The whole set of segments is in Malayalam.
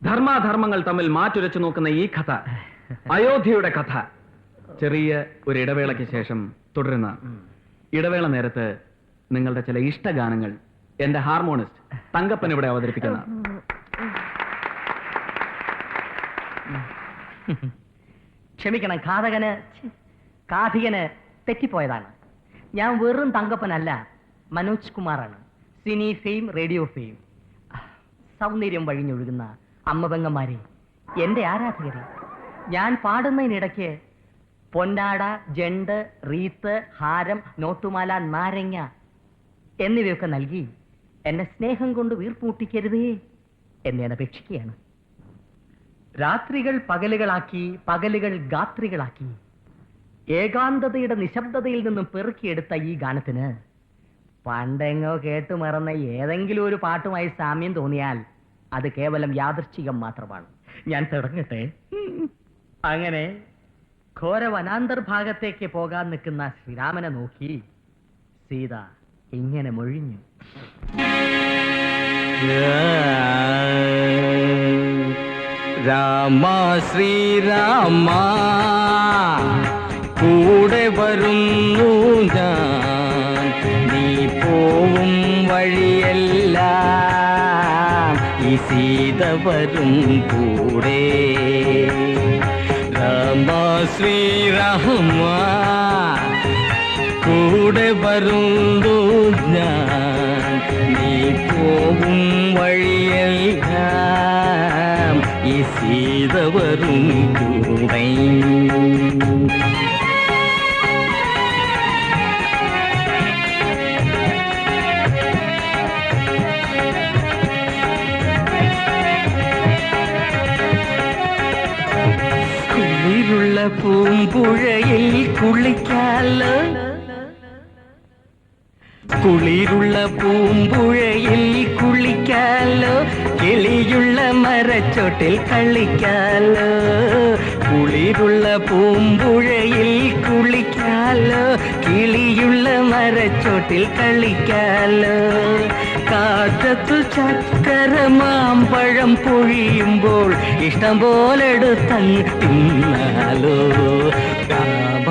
ധർമാധർമ്മങ്ങൾ തമ്മിൽ മാറ്റുരച്ചു നോക്കുന്ന ഈ കഥ, അയോധ്യയുടെ കഥ, ചെറിയ ഒരു ഇടവേളയ്ക്ക് ശേഷം തുടരുന്ന ഇടവേള നേരത്ത് നിങ്ങളുടെ ചില ഇഷ്ടഗാനങ്ങൾ എന്റെ ഹാർമോണിസ്റ്റ് തങ്കപ്പൻ ഇവിടെ അവതരിപ്പിക്കുന്ന. ക്ഷമിക്കണം, കാഥികന് തെറ്റിപ്പോയതാണ്. ഞാൻ വെറും തങ്കപ്പനല്ല, മനോജ് കുമാറാണ്. Cine fame, radio fame. സൗന്ദര്യം വഴിഞ്ഞൊഴുകുന്ന അമ്മപെങ്ങന്മാരെ, എന്റെ ആരാധകരെ, ഞാൻ പാടുന്നതിനിടയ്ക്ക് പൊന്നാട, ജണ്ട്, റീത്ത്, ഹാരം, നോട്ടുമാല, നാരങ്ങ എന്നിവയൊക്കെ നൽകി എന്നെ സ്നേഹം കൊണ്ട് വീർപ്പൂട്ടിക്കരുതേ എന്ന് ഞാൻ അപേക്ഷിക്കുകയാണ്. രാത്രികൾ പകലുകളാക്കി, പകലുകൾ ഗാത്രികളാക്കി, ഏകാന്തതയുടെ നിശബ്ദതയിൽ നിന്നും പെറുക്കിയെടുത്ത ഈ ഗാനത്തിന് പണ്ടെങ്ങോ കേട്ടു മറന്ന ഏതെങ്കിലും ഒരു പാട്ടുമായി സാമ്യം തോന്നിയാൽ അത് കേവലം യാദൃശ്ചികം മാത്രമാണ്. ഞാൻ തുടങ്ങട്ടെ. അങ്ങനെ ഘോര വനാന്തർഭാഗത്തേക്ക് പോകാൻ നിൽക്കുന്ന ശ്രീരാമനെ നോക്കി സീത ഇങ്ങനെ മൊഴിഞ്ഞു. രാമ ശ്രീരാമ കൂടെ വരുന്നു ഞാൻ, നീ പോവും വഴിയെല്ലാം ഈ സീത വരും കൂടെ. രാമ ശ്രീരാമ കൂടെ വരുന്നു ഞാൻ, നീ പോവും വഴിയെല്ലാം ഈ സീത വരും കൂടെ. കുളിരുള്ള പൂമ്പുഴയിൽ കുളിക്കാലോ, കുളിരുള്ള പൂമ്പുഴയിൽ കുളിക്കാലോ, കിളിയുള്ള മരച്ചോട്ടിൽ കളിക്കാലോ. കുളിരുള്ള പൂമ്പുഴയിൽ കുളിക്കാലോ, കിളിയുള്ള മരച്ചോട്ടിൽ കളിക്കാലോ. കാറ്റത്തു ചക്കര മാമ്പഴം പൊഴിയുമ്പോൾ ഇഷ്ടം പോലെടുത്തങ്ങ് തിന്നാലോ. രാമ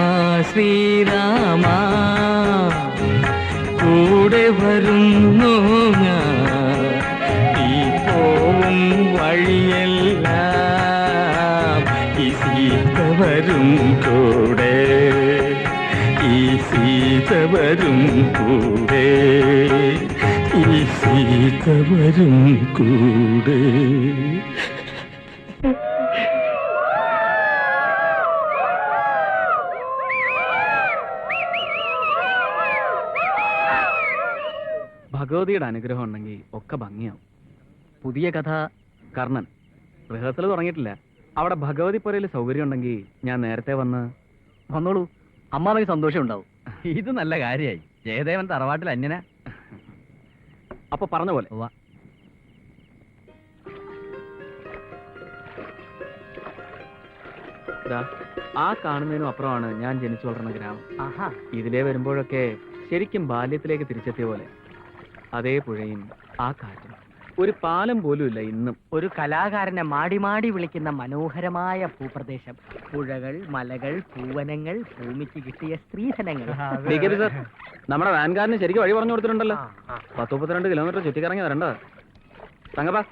ശ്രീരാമ കൂടെ വരുന്നു ഞാൻ, ഈ പോവും വഴിയെല്ലാം ഈ സീത വരും കൂടെ, ഈ സീത വരും കൂടെ, ഈ സീത വരും കൂടെ. ഭഗവതിയുടെ അനുഗ്രഹം ഉണ്ടെങ്കിൽ ഒക്കെ ഭംഗിയാവും. പുതിയ കഥ കർണൻ, റിഹേഴ്സൽ തുടങ്ങിയിട്ടില്ല. അവിടെ ഭഗവതി പുരയിൽ സൗകര്യം ഉണ്ടെങ്കിൽ ഞാൻ നേരത്തെ വന്നോളൂ. അമ്മാവന് സന്തോഷം ഉണ്ടാവും. ഇത് നല്ല കാര്യമായി. ജയദേവൻ തറവാട്ടിൽ അന്യന. അപ്പൊ പറഞ്ഞ പോലെ. ആ കാണുന്നതിനും അപ്പുറമാണ് ഞാൻ ജനിച്ചു വളർന്ന ഗ്രാമം. ഇതിലേ വരുമ്പോഴൊക്കെ ശരിക്കും ബാല്യത്തിലേക്ക് തിരിച്ചെത്തിയ പോലെ. അതേ പുഴയും ആ കാറ്റും, ഒരു പാലം പോലും ഇല്ല ഇന്നും. ഒരു കലാകാരനെ മാടി മാടി വിളിക്കുന്ന മനോഹരമായ ഭൂപ്രദേശം. പുഴകൾ, മലകൾ, പൂവനങ്ങൾ, ഭൂമിക്ക് കിട്ടിയ സ്ത്രീധനങ്ങൾ. നമ്മുടെ വാൻകാരന് ശരിക്കും വഴി പറഞ്ഞു കൊടുത്തിട്ടുണ്ടല്ലോ. 10-32 കിലോമീറ്റർ ചുറ്റിക്കറങ്ങി വരണ്ട. തങ്കപ്പാ,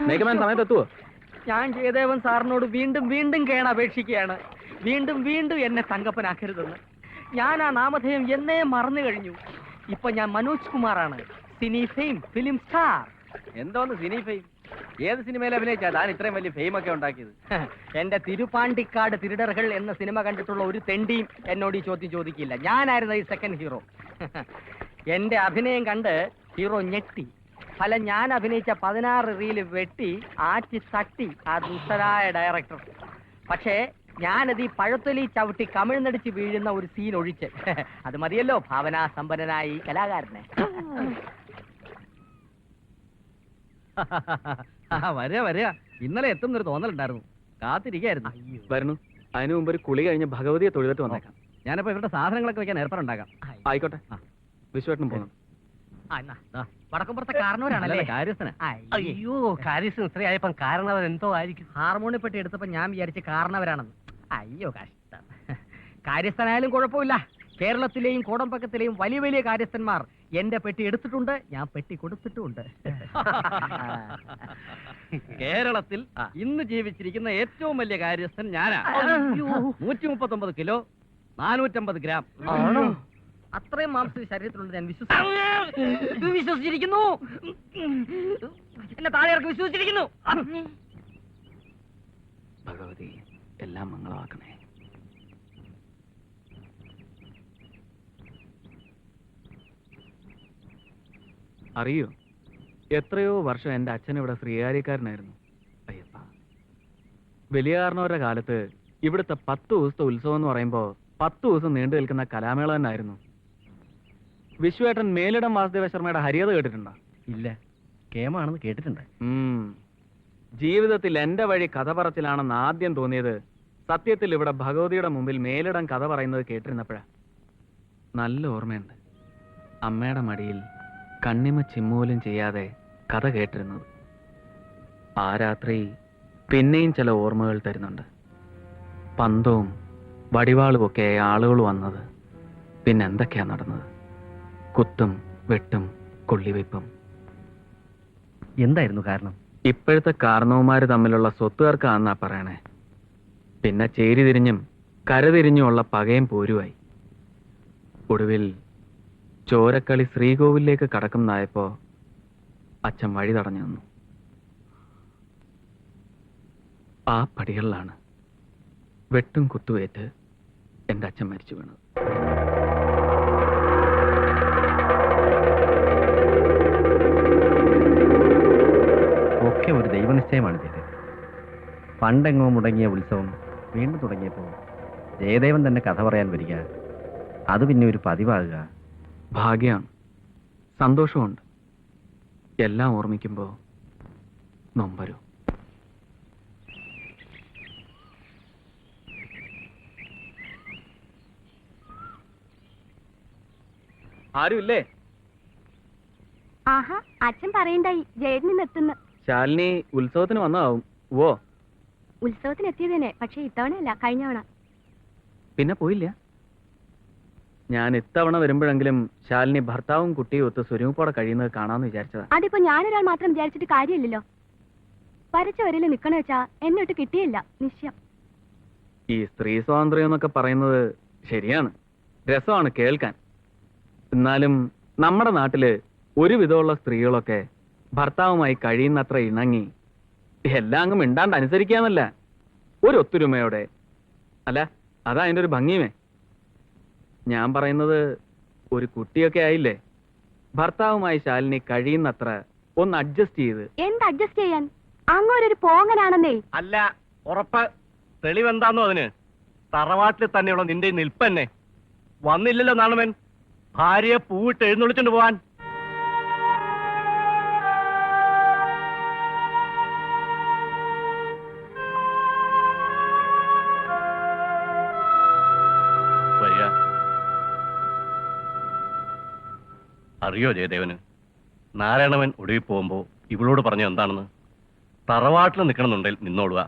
മേക്കമാൻ സമയത്ത് എത്തുവോ? ഞാൻ ജയദേവൻ സാറിനോട് വീണ്ടും വീണ്ടും കേണപേക്ഷിക്കുകയാണ്, വീണ്ടും വീണ്ടും എന്നെ തങ്കപ്പനാക്കരുതെന്ന്. ഞാൻ ആ നാമധേയം എന്നേ മറന്നു കഴിഞ്ഞു. ഇപ്പൊ ഞാൻ മനോജ് കുമാറാണ്, സിനി ഫെയിം, ഫിലിം സ്റ്റാർ. എന്തോന്ന് സിനി ഫെയിം? ഏത് സിനിമയിൽ അഭിനയിച്ചാ താൻ ഇത്രയും വലിയ ഫെയിം ഒക്കെ ഉണ്ടാക്കിയത്? എന്റെ തിരുപ്പാണ്ടിക്കാട് തിരുടറുകൾ എന്ന സിനിമ കണ്ടിട്ടുള്ള ഒരു തെണ്ടിയും എന്നോട് ഈ ചോദ്യം ചോദിക്കില്ല. ഞാനായിരുന്നു ഈ സെക്കൻഡ് ഹീറോ. എന്റെ അഭിനയം കണ്ട് ഹീറോ ഞെട്ടി. ഫലം ഞാൻ അഭിനയിച്ച 16 റീല് വെട്ടി ആറ്റി തട്ടി ആ ദുഷ്ടരായ ഡയറക്ടർ. പക്ഷേ ഞാനത് ഈ പഴത്തൊലി ചവിട്ടി കമിഴ്ന്നടിച്ച് വീഴുന്ന ഒരു സീൻ ഒഴിച്ച് അത് മതിയല്ലോ ഭാവനാസമ്പന്നനായി കലാകാരനെ. വരിക. ഇന്നലെ എത്തുന്നൊരു തോന്നലുണ്ടായിരുന്നു, കാത്തിരിക്കായിരുന്നു. വരുന്നു. അതിനു മുമ്പ് ഒരു കുളി കഴിഞ്ഞ് ഭഗവതിയെ തൊഴുതിട്ട് വന്നേക്കാം. ഞാനിപ്പോ ഇവരുടെ സാധനങ്ങളൊക്കെ വെക്കാൻ ഏർപ്പാടുണ്ടാക്കാം. ആയിക്കോട്ടെ. വിശ്വേട്ടനും പോകണം. വടക്കുംപുറത്തെ കാരണവരാണല്ലേ? കാര്യസ്ഥന. അയ്യോ, കാര്യസ്ഥൻ ഇത്രയായപ്പം കാരണവർ എന്തോ ആയിരിക്കും. ഹാർമോണിയെ പെട്ടി എടുത്തപ്പോ ഞാൻ വിചാരിച്ച കാരണവരാണെന്ന്. അയ്യോ കഷ്ടം. കാര്യസ്ഥനായാലും കുഴപ്പമില്ല. കേരളത്തിലെയും കോടമ്പക്കത്തിലെയും വലിയ വലിയ കാര്യസ്ഥന്മാർ എന്റെ പെട്ടി എടുത്തിട്ടുണ്ട്, ഞാൻ പെട്ടി കൊടുത്തിട്ടുമുണ്ട്. കേരളത്തിൽ ഇന്ന് ജീവിച്ചിരിക്കുന്ന ഏറ്റവും വലിയ കാര്യസ്ഥൻ ഞാനാ. 139 കിലോ 450 ഗ്രാം. ആണോ? അത്രയും മാംസം ശരീരത്തിലുണ്ട് ഞാൻ വിശ്വസിച്ചിരിക്കുന്നു. എന്നെ താഴെ ഇറക്കി വിശ്വസിച്ചിരിക്കുന്നു. ഭഗവതി എല്ലാം മംഗളമാക്കണേ. അറിയോ, എത്രയോ വർഷം എൻ്റെ അച്ഛൻ ഇവിടെ ശ്രീകാര്യക്കാരനായിരുന്നു. അയ്യപ്പ, വലിയ കാരണവരുടെ കാലത്ത് ഇവിടുത്തെ 10 ദിവസത്തെ ഉത്സവം എന്ന് പറയുമ്പോൾ 10 ദിവസം നീണ്ടു നിൽക്കുന്ന കലാമേള തന്നെയായിരുന്നു. വിശ്വേട്ടൻ മേലിടം വാസുദേവ ശർമ്മയുടെ ഹരിയത കേട്ടിട്ടുണ്ടോ? ഇല്ല, കേമാണെന്ന് കേട്ടിട്ടുണ്ട്. ജീവിതത്തിൽ എൻ്റെ വഴി കഥ പറച്ചിലാണെന്ന് ആദ്യം തോന്നിയത് സത്യത്തിൽ ഇവിടെ ഭഗവതിയുടെ മുമ്പിൽ മേലിടം കഥ പറയുന്നത് കേട്ടിരുന്നപ്പോഴാ. നല്ല ഓർമ്മയുണ്ട്, അമ്മയുടെ മടിയിൽ കണ്ണിമ ചിമ്മൂലും ചെയ്യാതെ കഥ കേട്ടിരുന്നത്. ആ രാത്രി പിന്നെയും ചില ഓർമ്മകൾ തരുന്നുണ്ട്. പന്തവും വടിവാളുമൊക്കെ ആളുകൾ വന്നത്, പിന്നെ എന്തൊക്കെയാ നടന്നത്? കുത്തും വെട്ടും കൊള്ളിവെപ്പും. എന്തായിരുന്നു കാരണം? ഇപ്പോഴത്തെ കാരണവന്മാര് തമ്മിലുള്ള സ്വത്തുകാർക്കാന്നാ പറയണേ. പിന്നെ ചേരിതിരിഞ്ഞും കരതിരിഞ്ഞുമുള്ള പകയും പോരുവായി. ഒടുവിൽ ചോരക്കളി ശ്രീകോവിലേക്ക് കടക്കുന്നതായപ്പോ അച്ഛൻ വഴി തടഞ്ഞു നിന്നു. ആ പടികളിലാണ് വെട്ടും കുത്തുവേറ്റ് എൻ്റെ അച്ഛൻ മരിച്ചു വീണത്. ഒക്കെ ഒരു ദൈവനിശ്ചയമാണ് ചെയ്തത്. പണ്ടെങ്ങോ മുടങ്ങിയ ഉത്സവം വീണ്ടും തുടങ്ങിയപ്പോൾ ജയദേവൻ തന്നെ കഥ പറയാൻ വരിക, അത് പിന്നെ ഒരു പതിവാകുക. ഭാഗ്യമാണ്, സന്തോഷമുണ്ട്. എല്ലാം ഓർമ്മിക്കുമ്പോൾ നൊമ്പരും. ആരുമില്ലേ? ആഹാ, അച്ഛൻ പറയണ്ടായി ജയേട്ടൻ ഇന്ന് എത്തുന്നു. ശാലിനി ഉത്സവത്തിന് വന്നതാവും. ഓ, ഉത്സവത്തിന് എത്തിയതന്നെ, പക്ഷെ ഇത്തവണയല്ല, കഴിഞ്ഞവണ. പിന്നെ പോയില്ല. ഞാൻ ഇത്തവണ വരുമ്പോഴെങ്കിലും ശാലിനി ഭർത്താവും കുട്ടിയും ഒത്ത് സ്വരൂപോടെ കഴിയുന്നത് കാണാമെന്ന് വിചാരിച്ചതാ. അതിപ്പോ ഞാനൊരാൾ മാത്രം വിചാരിച്ചിട്ട് കാര്യമില്ലല്ലോ. വരച്ച വരയിൽ നിക്കണ വെച്ചാ എന്നിട്ട് കിട്ടിയില്ല, നിശ്ചയം. ഈ സ്ത്രീ സ്വാതന്ത്ര്യം എന്നൊക്കെ പറയുന്നത് ശരിയാണ്, രസമാണ് കേൾക്കാൻ. എന്നാലും നമ്മുടെ നാട്ടില് ഒരുവിധമുള്ള സ്ത്രീകളൊക്കെ ഭർത്താവുമായി കഴിയുന്നത്ര ഇണങ്ങി എല്ലാം അങ്ങ് മിണ്ടാണ്ട് അനുസരിക്കാന്നല്ല, ഒരു ഒത്തൊരുമയോടെ. അല്ല, അതാ അതിൻ്റെ ഒരു ഭംഗിയുമേ. ഞാൻ പറയുന്നത്, ഒരു കുട്ടിയൊക്കെ ആയില്ലേ, ഭർത്താവുമായി ശാലിനി കഴിയുന്നത്ര ഒന്ന് അഡ്ജസ്റ്റ് ചെയ്ത്. എന്ത് അഡ്ജസ്റ്റ് ചെയ്യാൻ? അങ്ങോരൊരു പോങ്ങനാണെന്നേ. അല്ല, ഉറപ്പ്. തെളിവെന്താന്നോ അതിന്? തറവാട്ടിൽ തന്നെയുള്ള നിന്റെ നിൽപ്പന്നെ വന്നില്ലല്ലോ നാണുമൻ, ഭാര്യയെ പൂവിട്ട് എഴുന്നള്ളിച്ചോണ്ട് പോവാൻ. വരിക. അറിയോ ജയദേവന്, നാരായണവൻ ഒടുവിൽ പോകുമ്പോ ഇവളോട് പറഞ്ഞു എന്താണെന്ന്? തറവാട്ടിൽ നിൽക്കണമെന്നുണ്ടെങ്കിൽ നിന്നോടുക,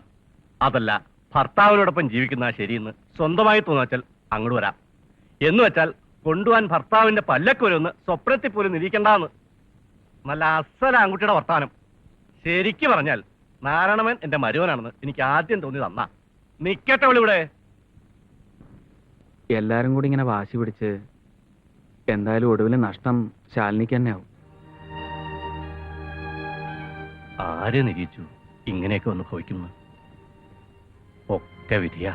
അതല്ല ഭർത്താവിനോടൊപ്പം ജീവിക്കുന്ന ശരിയെന്ന് സ്വന്തമായി തോന്നാച്ചാൽ അങ്ങോട്ട് വരാം. എന്ന് വെച്ചാൽ കൊണ്ടുപോകാൻ ഭർത്താവിന്റെ പല്ലക്ക് വരുമെന്ന് സ്വപ്നത്തിൽ പോലും നിരീക്കണ്ടെന്ന്. നല്ല അസല ആൺകുട്ടിയുടെ വർത്താനം. ശരിക്ക് പറഞ്ഞാൽ നാരായണവൻ എന്റെ മരുവനാണെന്ന് എനിക്ക് ആദ്യം തോന്നി തന്നാ. നിക്കട്ടെ അവളിവിടെ. എല്ലാരും കൂടി ഇങ്ങനെ വാശി പിടിച്ച് എന്തായാലും ഒടുവിൽ നഷ്ടം ശാലിനിക്ക് തന്നെ ആവും. ആരെ നിരീച്ചു ഇങ്ങനെയൊക്കെ ഒന്ന് ഭവിക്കുന്നു? ഒക്കെ വിധിയാ,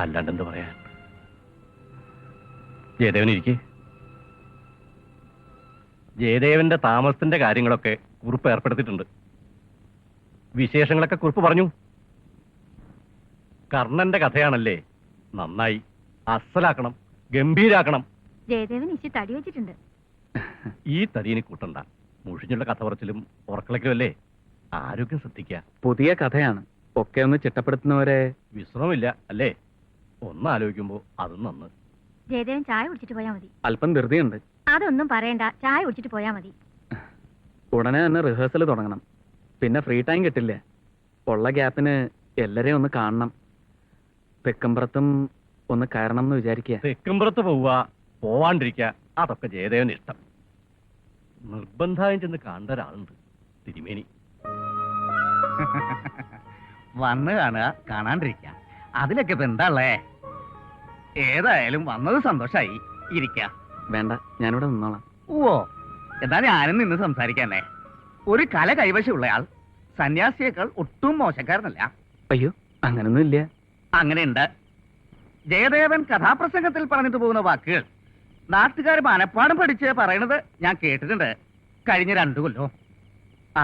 അല്ലാണ്ടെന്ത് പറയാൻ. ജയദേവൻ ഇരിക്കെ. ജയദേവന്റെ താമസത്തിന്റെ കാര്യങ്ങളൊക്കെ കുറിപ്പ് ഏർപ്പെടുത്തിയിട്ടുണ്ട്. വിശേഷങ്ങളൊക്കെ കുറിപ്പ് പറഞ്ഞു. കർണന്റെ കഥയാണല്ലേ, നന്നായി അസലാക്കണം, ഗംഭീരാക്കണം. ജയദേവൻ ഇച്ചി തടി വെച്ചിട്ടുണ്ട്. ഈ തടീനെ കൂട്ടണ്ട. മുഷിഞ്ഞുള്ള കഥ പറച്ചിലും ഉറക്കളയ്ക്കും അല്ലേ. ആരോഗ്യം ശ്രദ്ധിക്കുക. പുതിയ കഥയാണ്, ഒക്കെ ഒന്ന് ചിട്ടപ്പെടുത്തുന്നവരെ. വിശ്രമമില്ല അല്ലേ? ഒന്നാലോചിക്കുമ്പോ അതും നന്ന്. ജയദേവൻ ചായ കുടിച്ചിട്ട് പോയാ മതി. അല്പം ധൃതിയുണ്ട്. അതൊന്നും പറയണ്ട, ചായ കുടിച്ചിട്ട് പോയാ മതി. ഉടനെ തന്നെ റിഹേഴ്സൽ തുടങ്ങണം. പിന്നെ ഫ്രീ ടൈം കിട്ടില്ല. ഉള്ള ഗ്യാപ്പിന് എല്ലാരെയും ഒന്ന് കാണണം. തെക്കമ്പുറത്തും ഒന്ന് കയറണം എന്ന് വിചാരിക്കുക. തെക്കുംപുറത്ത് പോവുക, പോവാണ്ടിരിക്കുക, അതൊക്കെ ജയദേവന് ഇഷ്ടം. നിർബന്ധമായും ചെന്ന് കാണേണ്ട ഒരാളുണ്ട്, തിരുമേനി. വന്ന് കാണുക, കാണാണ്ടിരിക്കുക, അതിലൊക്കെ ഇപ്പൊ എന്താ ഉള്ളേ? ഏതായാലും വന്നത് സന്തോഷായി. ഇരിക്ക. വേണ്ട, ഞാനിവിടെ നിന്നോളാം. ഓ, എന്നാ ഞാനും നിന്ന് സംസാരിക്കാനേ. ഒരു കല കൈവശമുള്ളയാൾ സന്യാസിയേക്കാൾ ഒട്ടും മോശക്കാരനല്ല. അയ്യോ, അങ്ങനൊന്നും ഇല്ല. അങ്ങനെയുണ്ട്. ജയദേവൻ കഥാപ്രസംഗത്തിൽ പറഞ്ഞിട്ട് പോകുന്ന വാക്കുകൾ നാട്ടുകാർ മനപ്പാടം പഠിച്ച് പറയണത് ഞാൻ കേട്ടിട്ടുണ്ട് കഴിഞ്ഞ 2 കൊല്ലം.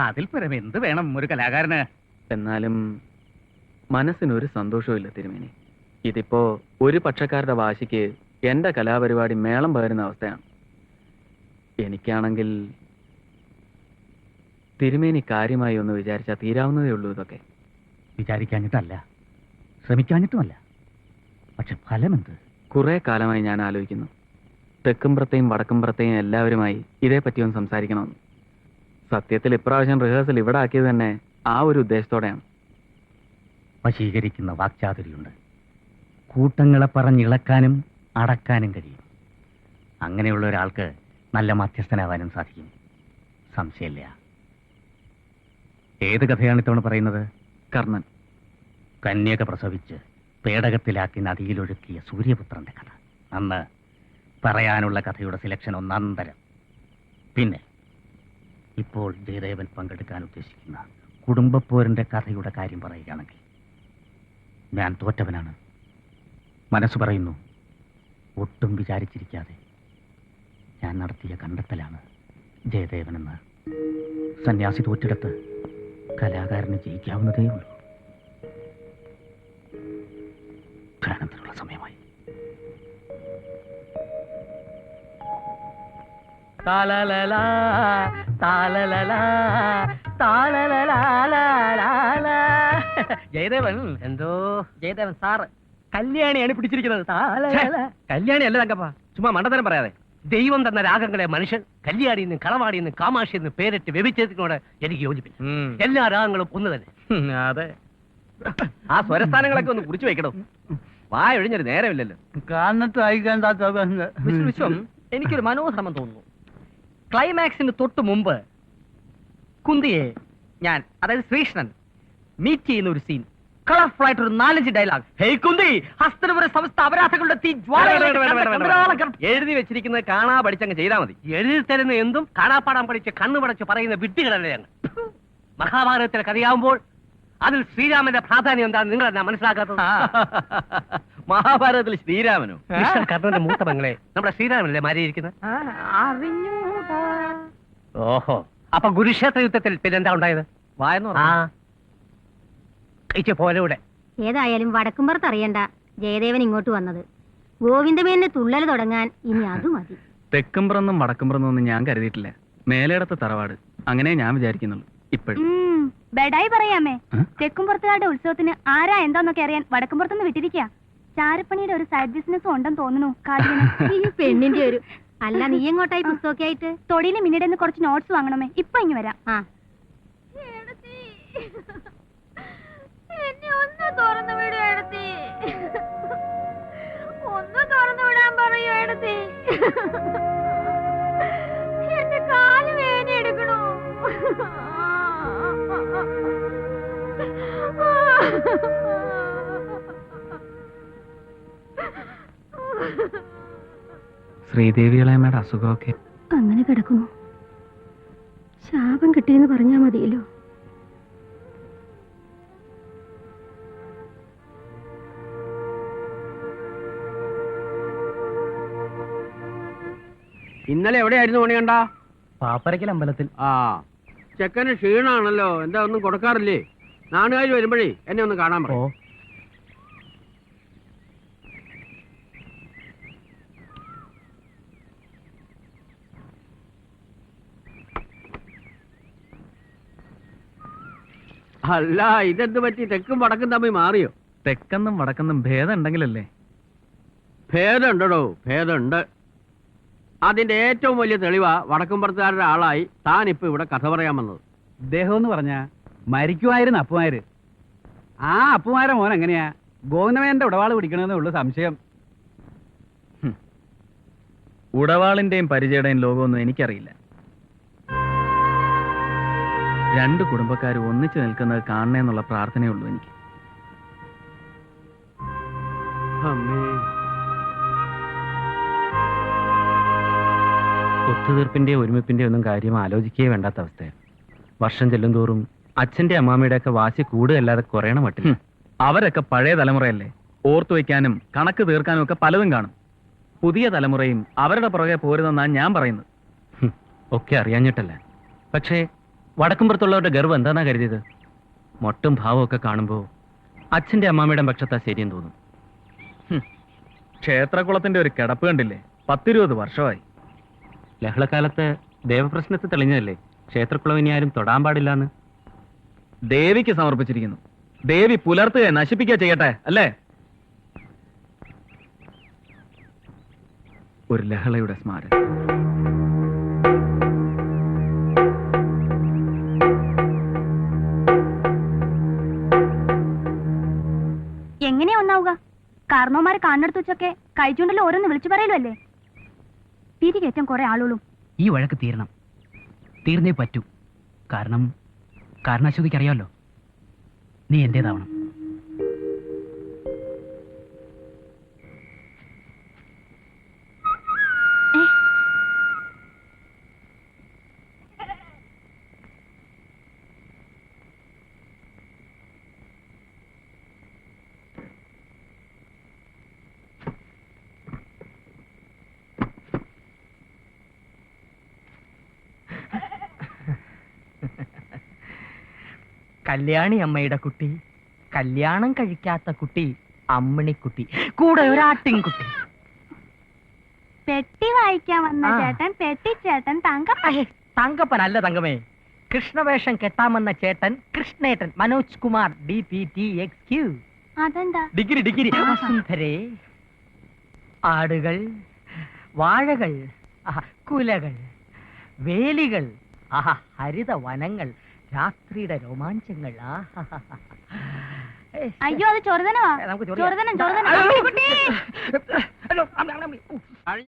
അതിൽ പരം എന്ത് വേണം ഒരു കലാകാരന്? എന്നാലും മനസ്സിനൊരു സന്തോഷവും ഇല്ല തിരുമേനി. ഇതിപ്പോ ഒരു പക്ഷക്കാരുടെ വാശിക്ക് എന്റെ കലാപരിപാടി മേളം പകരുന്ന അവസ്ഥയാണ്. എനിക്കാണെങ്കിൽ തിരുമേനി കാര്യമായി ഒന്ന് വിചാരിച്ചാൽ തീരാവുന്നതേ ഉള്ളൂ. ഇതൊക്കെ വിചാരിക്കാഞ്ഞിട്ടല്ല, ശ്രമിക്കാഞ്ഞിട്ടുമല്ല. പക്ഷെ ഫലമെന്ത്? കുറെ കാലമായി ഞാൻ ആലോചിക്കുന്നു. തെക്കുംപുറത്തെയും വടക്കുംപുറത്തെയും എല്ലാവരുമായി ഇതേപ്പറ്റി ഒന്ന് സംസാരിക്കണമെന്ന്. സത്യത്തിൽ ഇപ്രാവശ്യം റിഹേഴ്സൽ ഇവിടെ ആക്കിയത് തന്നെ ആ ഒരു ഉദ്ദേശത്തോടെയാണ്. വശീകരിക്കുന്ന വാക്ചാതുരിയുണ്ട്. കൂട്ടങ്ങളെ പറഞ്ഞിളക്കാനും അടക്കാനും കഴിയും. അങ്ങനെയുള്ള ഒരാൾക്ക് നല്ല മധ്യസ്ഥനാവാനും സാധിക്കും, സംശയമില്ല. ഏത് കഥയാണ് ഇത്തവണ പറയുന്നത്? കർണൻ. കന്യക പ്രസവിച്ച് പേടകത്തിലാക്കി നദിയിലൊഴുക്കിയ സൂര്യപുത്രന്റെ കഥ. അന്ന് പറയാനുള്ള കഥയുടെ സിലക്ഷൻ ഒന്നന്തരം. പിന്നെ ഇപ്പോൾ ജയദേവൻ പങ്കെടുക്കാൻ ഉദ്ദേശിക്കുന്ന കുടുംബപ്പോരിന്റെ കഥയുടെ കാര്യം പറയുകയാണെങ്കിൽ ഞാൻ തോറ്റവനാണ്. മനസ്സ് പറയുന്നു, ഒട്ടും വിചാരിച്ചിരിക്കാതെ ഞാൻ നടത്തിയ കണ്ടെത്തലാണ് ജയദേവനെന്ന്. സന്യാസി തോറ്റെടുത്ത് കലാകാരന് ജയിക്കാവുന്നതേ ഉള്ളൂ. ധ്യാനത്തിനുള്ള സമയമായി. താലലലാ, താലലലാ, താലലലാലാലാലാ. ജയദേവൻ എന്തോ ജയദേവൻ സാറ് കല്യാണിയാണ് പിടിച്ചിരിക്കുന്നത്. കല്യാണി അല്ല തങ്കപ്പ, ചുമ്മാ മണ്ടത്തരം പറയാതെ. ദൈവം തന്ന രാഗങ്ങളെ മനുഷ്യൻ കല്യാണിന്ന് കളവാടിന്ന് കാമാഷിന്ന് പേരിട്ട് വ്യഭിച്ചതിനോട് എനിക്ക് യോജിപ്പില്ല. എല്ലാ രാഗങ്ങളും ഒന്ന് തന്നെ. അതെ, ആ സ്വരസ്ഥാനങ്ങളൊക്കെ ഒന്ന് കുറിച്ചു വെക്കണം. വായൊഴിഞ്ഞൊരു നേരമില്ലല്ലോ. മിസ്റ്റർ വിശ്വം, എനിക്കൊരു മനോധർമ്മം തോന്നുന്നു. ക്ലൈമാക്സിന് തൊട്ട് മുമ്പ് കുന്തിയെ ഞാൻ, അതായത് ശ്രീകൃഷ്ണൻ മീറ്റ് ചെയ്യുന്ന ഒരു സീൻ, കളർഫുൾ ആയിട്ട് ഒരു 4-5 ഡയലോഗ്. ഹേയ് കുന്തി, ഹസ്തനപുര സമസ്ത അപരാധങ്ങളുടെ തീ എഴുതി വെച്ചിരിക്കുന്നത് കാണാ പഠിച്ചങ്ങ് ചെയ്താൽ മതി. എഴുതി തരുന്ന എന്തും കാണാപ്പാടാൻ പഠിച്ച് കണ്ണു പടച്ച് പറയുന്ന വിഡ്ഢികളല്ലേ ഞങ്ങൾ. മഹാഭാരതത്തിലെ കഥയാവുമ്പോൾ അതിൽ ശ്രീരാമന്റെ പ്രാധാന്യം എന്താണെന്ന് നിങ്ങൾ എന്നാ മനസ്സിലാക്കാത്തത്? മഹാഭാരതത്തിൽ ശ്രീരാമനോ? കർണന്റെ മൂത്ത മകളെ നമ്മുടെ ശ്രീരാമനല്ലേ മാറിയിരിക്കുന്നത്? ഓഹോ, അപ്പൊ കുരുക്ഷേത്ര യുദ്ധത്തിൽ പിന്നെന്താ ഉണ്ടായത്? വായന്നു പോലെ. ഏതായാലും വടക്കുംപുറത്ത് അറിയണ്ട ജയദേവൻ ഇങ്ങോട്ട് വന്നത്. ഗോവിന്ദമേനെ തുള്ളൽ തുടങ്ങാൻ ഇനി അത് മതി. തെക്കുംപുറന്നും വടക്കുംപുറന്നും ഒന്നും ഞാൻ കരുതിയിട്ടില്ല. മേലേടത്ത് തറവാട്, അങ്ങനെ ഞാൻ വിചാരിക്കുന്നുള്ളൂ ഇപ്പോഴും. ബെഡായി പറയാമേ. തെക്കുംപുറത്തുകാരുടെ ഉത്സവത്തിന് ആരാ എന്താന്നൊക്കെ അറിയാൻ വടക്കുംപുറത്തുനിന്ന് വിട്ടിരിക്കുക. ചാരപ്പണിയുടെ ഒരു സൈഡ് ബിസിനസ് ഉണ്ടെന്ന് തോന്നുന്നു ഈ പെണ്ണിന്റെ ഒരു. അല്ല, നീ എങ്ങോട്ടായി പുസ്തകമൊക്കെ ആയിട്ട്? തൊടിയിലെ മിനിയുടെ കുറച്ച് നോട്ട്സ് വാങ്ങണമേ. ഇപ്പൊ ഇങ്ങ് വരാം. എന്നെ ഒന്ന് തുറന്നു വിടൂ എടത്തി, ഒന്ന് തുറന്നു വിടാൻ പറയൂ എടത്തി. എന്റെ കാല് വേദന എടുക്കണു. ശ്രീദേവികളമ്മയുടെ അസുഖമൊക്കെ അങ്ങനെ കിടക്കുന്നു. ശാപം കിട്ടിയെന്ന് പറഞ്ഞാ മതിയല്ലോ. ഇന്നലെ എവിടെയായിരുന്നു മണികണ്ട? പാപ്പരക്കൽ അമ്പലത്തിൽ. ആ, ചെക്കന് ക്ഷീണാണല്ലോ. എന്താ ഒന്നും കൊടുക്കാറില്ലേ? നാടുകാർ വരുമ്പോഴേ എന്നെ ഒന്ന് കാണാൻ പറയും. അല്ല, ഇതെന്ത് പറ്റി? തെക്കും വടക്കും തമ്മിൽ മാറിയോ? തെക്കെന്നും വടക്കെന്നും ഭേദം ഉണ്ടെങ്കിലല്ലേ. ഭേദമുണ്ടോ ഭേദമുണ്ട്. അതിന്റെ ഏറ്റവും വലിയ തെളിവാ വടക്കുംപുറത്തുകാരുടെ ആളായി താൻ ഇപ്പൊ ഇവിടെ കഥ പറയാൻ വന്നത്. ഇദ്ദേഹം എന്ന് പറഞ്ഞ മരിക്കുമായിരുന്നു അപ്പുമാര്. ആ അപ്പുമാരെ മോൻ എങ്ങനെയാ ഗോവിന്ദമേന്റെ ഉടവാള് പിടിക്കണമെന്നേ ഉള്ളൂ സംശയം. ഉടവാളിന്റെയും പരിചയുടെയും ലോകമൊന്നും എനിക്കറിയില്ല. രണ്ട് കുടുംബക്കാരും ഒന്നിച്ചു നിൽക്കുന്നത് കാണണേന്നുള്ള പ്രാർത്ഥനയേ ഉള്ളൂ എനിക്ക്. ഒത്തുതീർപ്പിന്റെ ഒരുമിപ്പിന്റെ ഒന്നും കാര്യം ആലോചിക്കേ വേണ്ടാത്ത അവസ്ഥയാണ്. വർഷം ചെല്ലുന്തോറും അച്ഛന്റെ അമ്മാമ്മയുടെ ഒക്കെ വാശി കൂടുതലല്ലാതെ കുറയണ മട്ടില്ല. അവരൊക്കെ പഴയ തലമുറയല്ലേ, ഓർത്തു വയ്ക്കാനും കണക്ക് തീർക്കാനും ഒക്കെ പലതും കാണും. പുതിയ തലമുറയും അവരുടെ പുറകെ പോരുതെന്നാണ് ഞാൻ പറയുന്നത്. ഒക്കെ അറിയാഞ്ഞിട്ടല്ല, പക്ഷേ വടക്കുംപുറത്തുള്ളവരുടെ ഗർവ് എന്താന്നാ കരുതിയത്? മൊട്ടും ഭാവവും ഒക്കെ കാണുമ്പോ അച്ഛന്റെ അമ്മാമ്മയുടെ പക്ഷത്താ ശരിയെന്ന് തോന്നും. ക്ഷേത്രകുളത്തിന്റെ ഒരു കിടപ്പ് കണ്ടില്ലേ, 10-20 വർഷമായി. ലഹളക്കാലത്ത് ദേവപ്രശ്നത്തിൽ തെളിഞ്ഞതല്ലേ ക്ഷേത്രക്കുളം ഇനി ആരും തൊടാൻ പാടില്ലാന്ന്. ദേവിക്ക് സമർപ്പിച്ചിരിക്കുന്നു. ദേവി പുലർത്തുക നശിപ്പിക്കുക ചെയ്യട്ടെ, അല്ലേ? ഒരു ലഹളയുടെ സ്മാരകം. എങ്ങനെയാ ഒന്നാവുക? കാരണവന്മാരെ കാണുന്നിടത്ത് വെച്ചൊക്കെ കഴിച്ചുകൊണ്ടല്ലോ ഓരോന്ന് വിളിച്ചു പറയലോ അല്ലേ? തിരികേറ്റം കുറെ ആളുകളും. ഈ വഴക്ക് തീരണം, തീർന്നേ പറ്റൂ. കാരണം അശ്വതിക്ക് അറിയാമല്ലോ, നീ എന്റേതാവണം. കല്യാണി അമ്മയുടെ കുട്ടി, കല്യാണം കഴിക്കാത്ത കുട്ടി അമ്മിണിക്കുട്ടി, കൂടെ ഒരാട്ടിൻകുട്ടി. പെട്ടി വായിക്കാൻ വന്ന ആ. ചേട്ടൻ പെട്ടിച്ചേട്ടൻ തങ്കപ്പൻ. തങ്കപ്പനല്ല തങ്കമേ, കൃഷ്ണവേഷം കെട്ടാമെന്ന ചേട്ടൻ കൃഷ്ണേട്ടൻ മനോജ് കുമാർ DPTXQ. അതെന്താ? ഡിഗ്രി വസുന്ധരേ. ആടുകൾ, വാഴകൾ, കുലകൾ, വേലികൾ, ഹരിത വനങ്ങൾ, രാത്രിയുടെ രോമാഞ്ചങ്ങൾ. അയ്യോ അത് ചൊറുതനവാ. നമുക്ക് ചൊറുതനം. അയ്യോ,